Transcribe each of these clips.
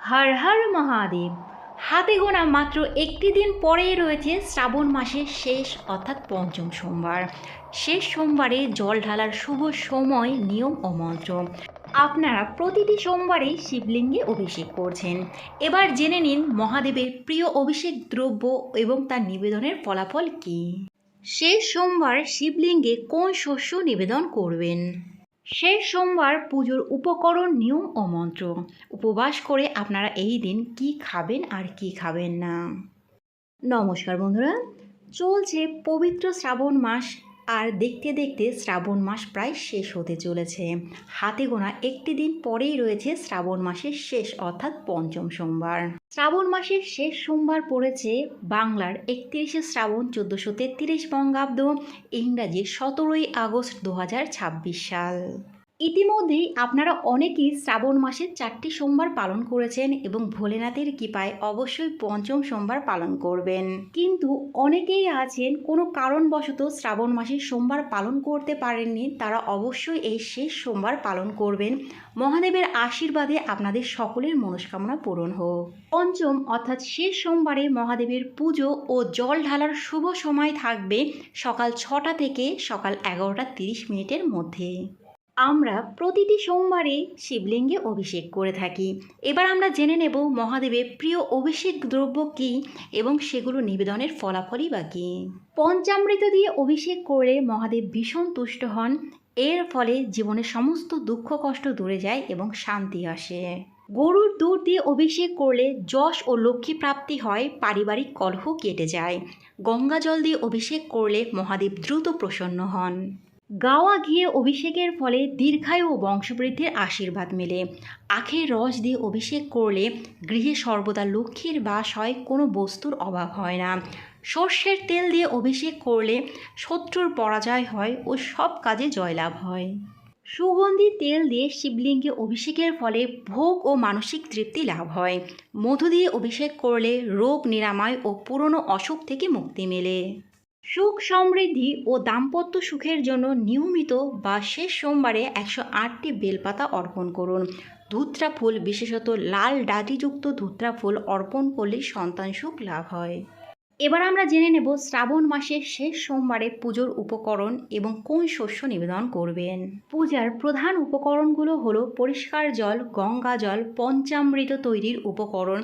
হর হর মহাদেব। হাতে গোনা মাত্র একটি দিন পরেই রয়েছে শ্রাবণ মাসের শেষ অর্থাৎ পঞ্চম সোমবার। শেষ সোমবারে জল ঢালার শুভ সময়, নিয়ম ও মন্ত্র। আপনারা প্রতিটি সোমবারেই শিবলিঙ্গে অভিষেক করছেন। এবার জেনে নিন মহাদেবের প্রিয় অভিষেক দ্রব্য এবং তার নিবেদনের ফলাফল কী। শেষ সোমবার শিবলিঙ্গে কোন শস্য নিবেদন করবেন? শেষ সোমবার পুজোর উপকরণ, নিয়ম ও মন্ত্র। উপবাস করে আপনারা এই দিন কি খাবেন আর কি খাবেন না। নমস্কার বন্ধুরা, চলছে পবিত্র শ্রাবণ মাস, আর দেখতে দেখতে শ্রাবণ মাস প্রায় শেষ হতে চলেছে। হাতে গোনা একটি দিন পরেই রয়েছে শ্রাবণ মাসের শেষ অর্থাৎ পঞ্চম সোমবার। শ্রাবণ মাসের শেষ সোমবার পড়েছে বাংলার 31শে শ্রাবণ 1433 বঙ্গাব্দ, ইংরাজি 17ই আগস্ট 2026 সাল। ইতিমধ্যেই আপনারা অনেকেই শ্রাবণ মাসের 4টি সোমবার পালন করেছেন এবং ভোলেনাথের কৃপায় অবশ্যই পঞ্চম সোমবার পালন করবেন। কিন্তু অনেকেই আছেন কোনো কারণবশত শ্রাবণ মাসের সোমবার পালন করতে পারেননি, তারা অবশ্যই এই শেষ সোমবার পালন করবেন। মহাদেবের আশীর্বাদে আপনাদের সকলের মনস্কামনা পূরণ হোক। পঞ্চম অর্থাৎ শেষ সোমবারে মহাদেবের পুজো ও জল ঢালার শুভ সময় থাকবে সকাল 6টা থেকে সকাল 11টা 30 মিনিটের মধ্যে। আমরা প্রতিটি সোমবারে শিবলিঙ্গে অভিষেক করে থাকি। এবার আমরা জেনে নেব মহাদেবের প্রিয় অভিষেক দ্রব্য কী এবং সেগুলো নিবেদনের ফলাফলই বা কী। পঞ্চামৃত দিয়ে অভিষেক করলে মহাদেব ভীষণ তুষ্ট হন। এর ফলে জীবনের সমস্ত দুঃখ কষ্ট দূরে যায় এবং শান্তি আসে। গরুর দুধ দিয়ে অভিষেক করলে যশ ও লক্ষ্মী প্রাপ্তি হয়, পারিবারিক কলহ কেটে যায়। গঙ্গা জল দিয়ে অভিষেক করলে মহাদেব দ্রুত প্রসন্ন হন। গাওয়া ঘিয়ে অভিষেকের ফলে দীর্ঘায়ু ও বংশবৃদ্ধির আশীর্বাদ মেলে। আখের রস দিয়ে অভিষেক করলে গৃহে সর্বদা লক্ষ্মীর বাস হয়, কোনো বস্তুর অভাব হয় না। সর্ষের তেল দিয়ে অভিষেক করলে শত্রুর পরাজয় হয় ও সব কাজে জয়লাভ হয়। সুগন্ধি তেল দিয়ে শিবলিঙ্গে অভিষেকের ফলে ভোগ ও মানসিক তৃপ্তি লাভ হয়। মধু দিয়ে অভিষেক করলে রোগ নিরাময় ও পুরনো অসুখ থেকে মুক্তি মেলে। সুখ সমৃদ্ধি ও দাম্পত্য সুখের জন্য নিয়মিত বা শেষ সোমবারে 108টি বেলপাতা অর্পণ করুন। ধুত্রা ফুল, বিশেষত লাল ডাঁটিযুক্ত ধুত্রা ফুল অর্পণ করলে সন্তান সুখ লাভ হয়। এবার আমরা জেনে নেব শ্রাবণ মাসের শেষ সোমবারে পুজোর উপকরণ এবং কোন শস্য নিবেদন করবেন। পূজার প্রধান উপকরণগুলো হলো পরিষ্কার জল, গঙ্গা জল, পঞ্চামৃত তৈরির উপকরণ,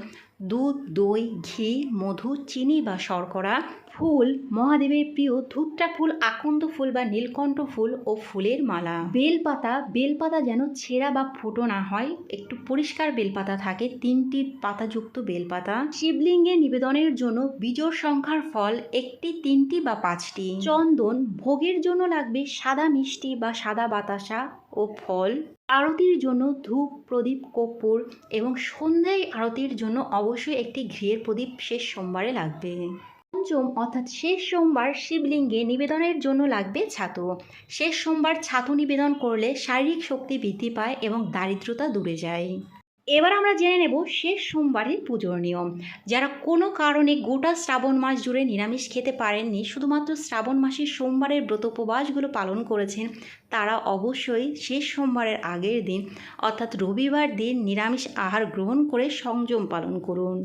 দুধ, দই, ঘি, মধু, চিনি বা শর্করা, ফুল, মহাদেবের প্রিয় ধুত্রা ফুল, আকন্দ ফুল বা নীলকণ্ঠ ফুল ও ফুলের মালা। বেলপাতা যেন ছেঁড়া বা ফুটো না হয়, একটু পরিষ্কার বেলপাতা থাকে, 3টি পাতাযুক্ত বেলপাতা। শিবলিঙ্গে নিবেদনের জন্য বিজোড় সংখ্যার ফল, 1টি, 3টি বা 5টি। চন্দন, ভোগের জন্য লাগবে সাদা মিষ্টি বা সাদা বাতাসা ও ফল। আরতির জন্য ধূপ, প্রদীপ, কর্পূর এবং সন্ধ্যায় আরতির জন্য অবশ্যই একটি ঘিয়ের প্রদীপ শেষ সোমবারে লাগবে। পঞ্চম অর্থাৎ শেষ সোমবার শিবলিঙ্গে নিবেদনের জন্য লাগবে ছাতু। শেষ সোমবার ছাতু নিবেদন করলে শারীরিক শক্তি বৃদ্ধি পায় এবং দারিদ্রতা দূরে যায়। এবার আমরা জেনে নেব শেষ সোমবারের পুজোর নিয়ম। যারা কোনো কারণে গোটা শ্রাবণ মাস জুড়ে নিরামিষ খেতে পারেননি, শুধুমাত্র শ্রাবণ মাসের সোমবারের ব্রত উপবাসগুলো পালন করেছেন, তারা অবশ্যই শেষ সোমবারের আগের দিন অর্থাৎ রবিবার দিন নিরামিষ আহার গ্রহণ করে সংযম পালন করুন।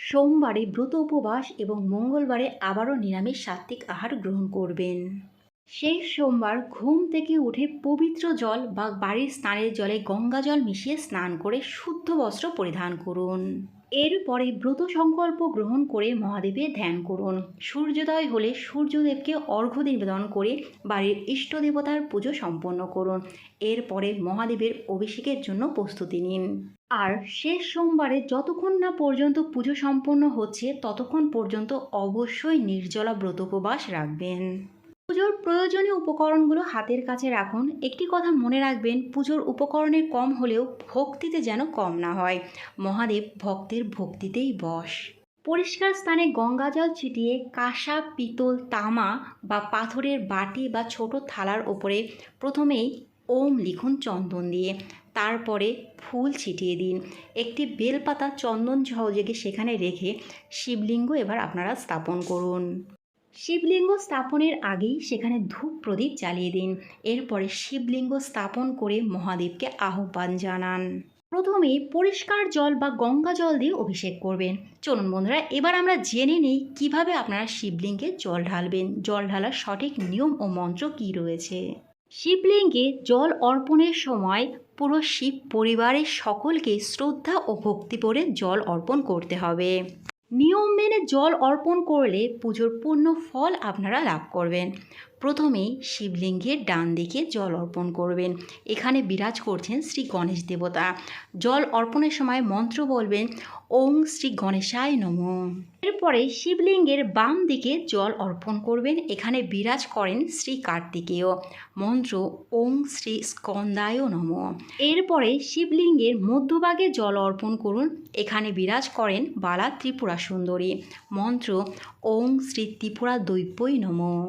সোমবারে ব্রত উপবাস এবং মঙ্গলবারে আবারও নিরামিষ সাত্ত্বিক আহার গ্রহণ করবেন। শেষ সোমবার ঘুম থেকে উঠে পবিত্র জল বা বাড়ির স্নানের জলে গঙ্গা জল মিশিয়ে স্নান করে শুদ্ধ বস্ত্র পরিধান করুন। এরপরে ব্রত সংকল্প গ্রহণ করে মহাদেবের ধ্যান করুন। সূর্যোদয় হলে সূর্যদেবকে অর্ঘ্য নিবেদন করে বাড়ির ইষ্ট দেবতার পুজো সম্পন্ন করুন। এরপরে মহাদেবের অভিষেকের জন্য প্রস্তুতি নিন। আর শেষ সোমবারে যতক্ষণ না পর্যন্ত পুজো সম্পন্ন হচ্ছে ততক্ষণ পর্যন্ত অবশ্যই নির্জলা ব্রত উপবাস রাখবেন। পুজোর প্রয়োজনীয় উপকরণগুলো হাতের কাছে রাখুন। একটি কথা মনে রাখবেন, পুজোর উপকরণের কম হলেও ভক্তিতে যেন কম না হয়। মহাদেব ভক্তের ভক্তিতেই বশ। পরিষ্কার স্থানে গঙ্গা জল ছিটিয়ে কাঁসা, পিতল, তামা বা পাথরের বাটি বা ছোট থালার ওপরে প্রথমেই ওম লিখুন চন্দন দিয়ে, তারপরে ফুল ছিটিয়ে দিন। একটি বেলপাতা চন্দন সহযোগে সেখানে রেখে শিবলিঙ্গ এবার আপনারা স্থাপন করুন। শিবলিঙ্গ স্থাপনের আগেই সেখানে ধূপ প্রদীপ জ্বালিয়ে দিন। এরপরে শিবলিঙ্গ স্থাপন করে মহাদেবকে আহ্বান জানান। প্রথমেই পরিষ্কার জল বা গঙ্গা জল দিয়ে অভিষেক করবেন। চলুন বন্ধুরা, এবার আমরা জেনে নিই কিভাবে আপনারা শিবলিঙ্গে জল ঢালবেন, জল ঢালার সঠিক নিয়ম ও মন্ত্র কী রয়েছে। শিবলিঙ্গে জল অর্পণের সময় পুরো শিব পরিবারের সকলকে শ্রদ্ধা ও ভক্তি করে জল অর্পণ করতে হবে। নিয়ম মেনে জল অর্পণ করলে পুজোর পূর্ণ ফল আপনারা লাভ করবেন। প্রথমেই শিবলিঙ্গের ডান দিকে জল অর্পণ করবেন। এখানে বিরাজ করছেন শ্রী গণেশ দেবতা। জল অর্পণের সময় মন্ত্র বলবেন, ওং শ্রী গণেশায় নমঃ। এরপরে শিবলিঙ্গের বাম দিকে জল অর্পণ করবেন। এখানে বিরাজ করেন শ্রী কার্তিকেয়। মন্ত্র, ওং শ্রী স্কন্দায় নমঃ। এরপরে শিবলিঙ্গের মধ্যভাগে জল অর্পণ করুন। এখানে বিরাজ করেন বালা ত্রিপুরা সুন্দরী। মন্ত্র, ওং শ্রী ত্রিপুরা দৈব্যই নমঃ।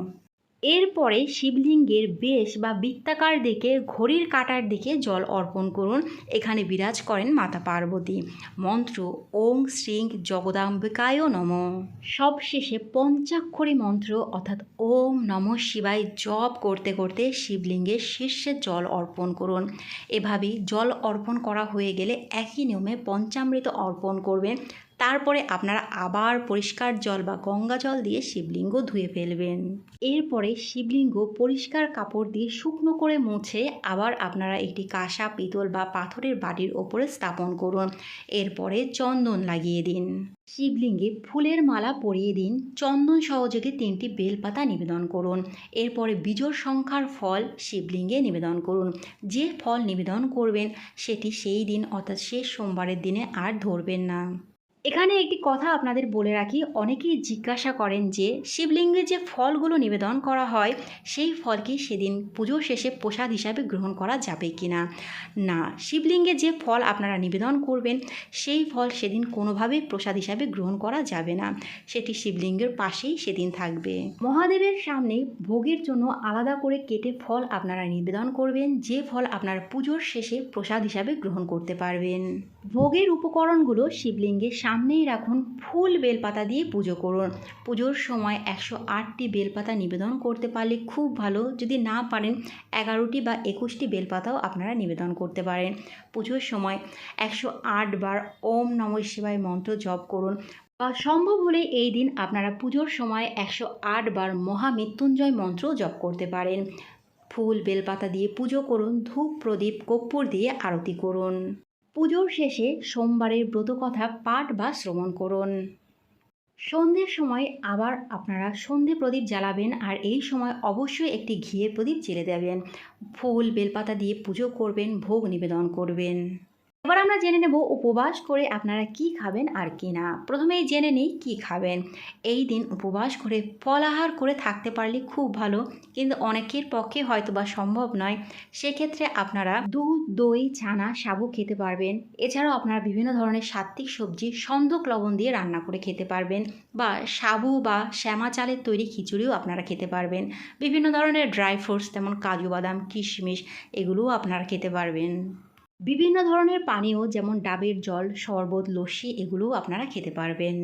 এরপরে শিবলিঙ্গের বেশ বা বৃত্তাকার দিকে ঘড়ির কাঁটার দিকে জল অর্পণ করুন। এখানে বিরাজ করেন মাতা পার্বতী। মন্ত্র, ওং শ্রীং জগদাম্বিকায় নমঃ। সবশেষে পঞ্চাক্ষরী মন্ত্র অর্থাৎ ওম নমঃ শিবায় জপ করতে করতে শিবলিঙ্গের শীর্ষে জল অর্পণ করুন। এভাবেই জল অর্পণ করা হয়ে গেলে একই নিয়মে পঞ্চামৃত অর্পণ করবেন। তারপরে আপনারা আবার পরিষ্কার জল বা গঙ্গা জল দিয়ে শিবলিঙ্গ ধুয়ে ফেলবেন। এরপরে শিবলিঙ্গ পরিষ্কার কাপড় দিয়ে শুকনো করে মুছে আবার আপনারা একটি কাঁসা, পিতল বা পাথরের বাটির ওপরে স্থাপন করুন। এরপরে চন্দন লাগিয়ে দিন। শিবলিঙ্গে ফুলের মালা পরিয়ে দিন। চন্দন সহযোগে 3টি বেলপাতা নিবেদন করুন। এরপরে বিজোড় সংখ্যার ফল শিবলিঙ্গে নিবেদন করুন। যে ফল নিবেদন করবেন সেটি সেই দিন অর্থাৎ শেষ সোমবারের দিনে আর ধরবেন না। এখানে একটি কথা আপনাদের বলে রাখি, অনেকেই জিজ্ঞাসা করেন যে শিবলিঙ্গে যে ফলগুলো নিবেদন করা হয় সেই ফল কি সেদিন পুজো শেষে প্রসাদ হিসাবে গ্রহণ করা যাবে কি না। না, শিবলিঙ্গে যে ফল আপনারা নিবেদন করবেন সেই ফল সেদিন কোনোভাবেই প্রসাদ হিসাবে গ্রহণ করা যাবে না। সেটি শিবলিঙ্গের পাশেই সেদিন থাকবে। মহাদেবের সামনে ভোগের জন্য আলাদা করে কেটে ফল আপনারা নিবেদন করবেন, যে ফল আপনারা পুজোর শেষে প্রসাদ হিসাবে গ্রহণ করতে পারবেন। ভোগের উপকরণগুলো শিবলিঙ্গের সামনেই রাখুন। ফুল বেলপাতা দিয়ে পুজো করুন। পুজোর সময় 108টি বেলপাতা নিবেদন করতে পারলে খুব ভালো। যদি না পারেন 11টি বা 21টি বেলপাতাও আপনারা নিবেদন করতে পারেন। পুজোর সময় 108 বার ওম নমঃ শিবায় মন্ত্র জপ করুন। বা সম্ভব হলে এই দিন আপনারা পুজোর সময় 108 বার মহামৃত্যুঞ্জয় মন্ত্র জপ করতে পারেন। ফুল বেলপাতা দিয়ে পুজো করুন। ধূপ, প্রদীপ, কর্পূর দিয়ে আরতি করুন। পুজোর শেষে সোমবারের ব্রতকথা পাঠ বা শ্রবণ করুন। সন্ধ্যের সময় আবার আপনারা সন্ধে প্রদীপ জ্বালাবেন, আর এই সময় অবশ্যই একটি ঘিয়ের প্রদীপ জ্বেলে দেবেন। ফুল বেলপাতা দিয়ে পুজো করবেন, ভোগ নিবেদন করবেন। এবার আমরা জেনে নেব উপবাস করে আপনারা কি খাবেন আর কি না। প্রথমেই জেনে নিই কি খাবেন। এই দিন উপবাস করে ফলাহার করে থাকতে পারলে খুব ভালো, কিন্তু অনেকের পক্ষে হয়তো বা সম্ভব নয়। সেক্ষেত্রে আপনারা দুধ, দই, ছানা, সাবু খেতে পারবেন। এছাড়াও আপনারা বিভিন্ন ধরনের সাত্ত্বিক সবজি সন্দক লবণ দিয়ে রান্না করে খেতে পারবেন, বা সাবু বা শ্যামা চালের তৈরি খিচুড়িও আপনারা খেতে পারবেন। বিভিন্ন ধরনের ড্রাই ফ্রুটস যেমন কাজু বাদাম, কিশমিশ এগুলোও আপনারা খেতে পারবেন। বিভিন্ন ধরনের পানীয় যেমন ডাবের জল, শরবত, লস্যি এগুলোও আপনারা খেতে পারবেন।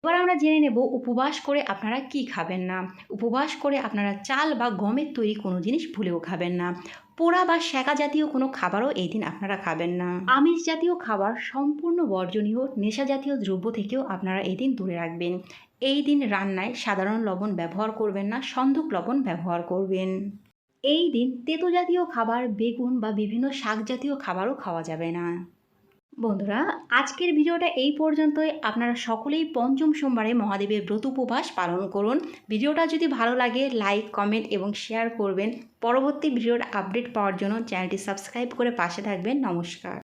এবার আমরা জেনে নেব উপবাস করে আপনারা কি খাবেন না। উপবাস করে আপনারা চাল বা গমের তৈরি কোনো জিনিস ভুলেও খাবেন না। পোড়া বা সেকা জাতীয় কোনো খাবারও এই দিন আপনারা খাবেন না। আমিষ জাতীয় খাবার সম্পূর্ণ বর্জনীয়। নেশা জাতীয় দ্রব্য থেকেও আপনারা এই দিন দূরে রাখবেন। এই দিন রান্নায় সাধারণ লবণ ব্যবহার করবেন না, সন্দক লবণ ব্যবহার করবেন। এই দিন তেতো জাতীয় খাবার, বেগুন বা বিভিন্ন শাক জাতীয় খাবারও খাওয়া যাবে না। বন্ধুরা, আজকের ভিডিওটা এই পর্যন্তই। আপনারা সকলেই পঞ্চম সোমবারে মহাদেবের ব্রত উপবাস পালন করুন। ভিডিওটা যদি ভালো লাগে লাইক, কমেন্ট এবং শেয়ার করবেন। পরবর্তী ভিডিওর আপডেট পাওয়ার জন্য চ্যানেলটি সাবস্ক্রাইব করে পাশে থাকবেন। নমস্কার।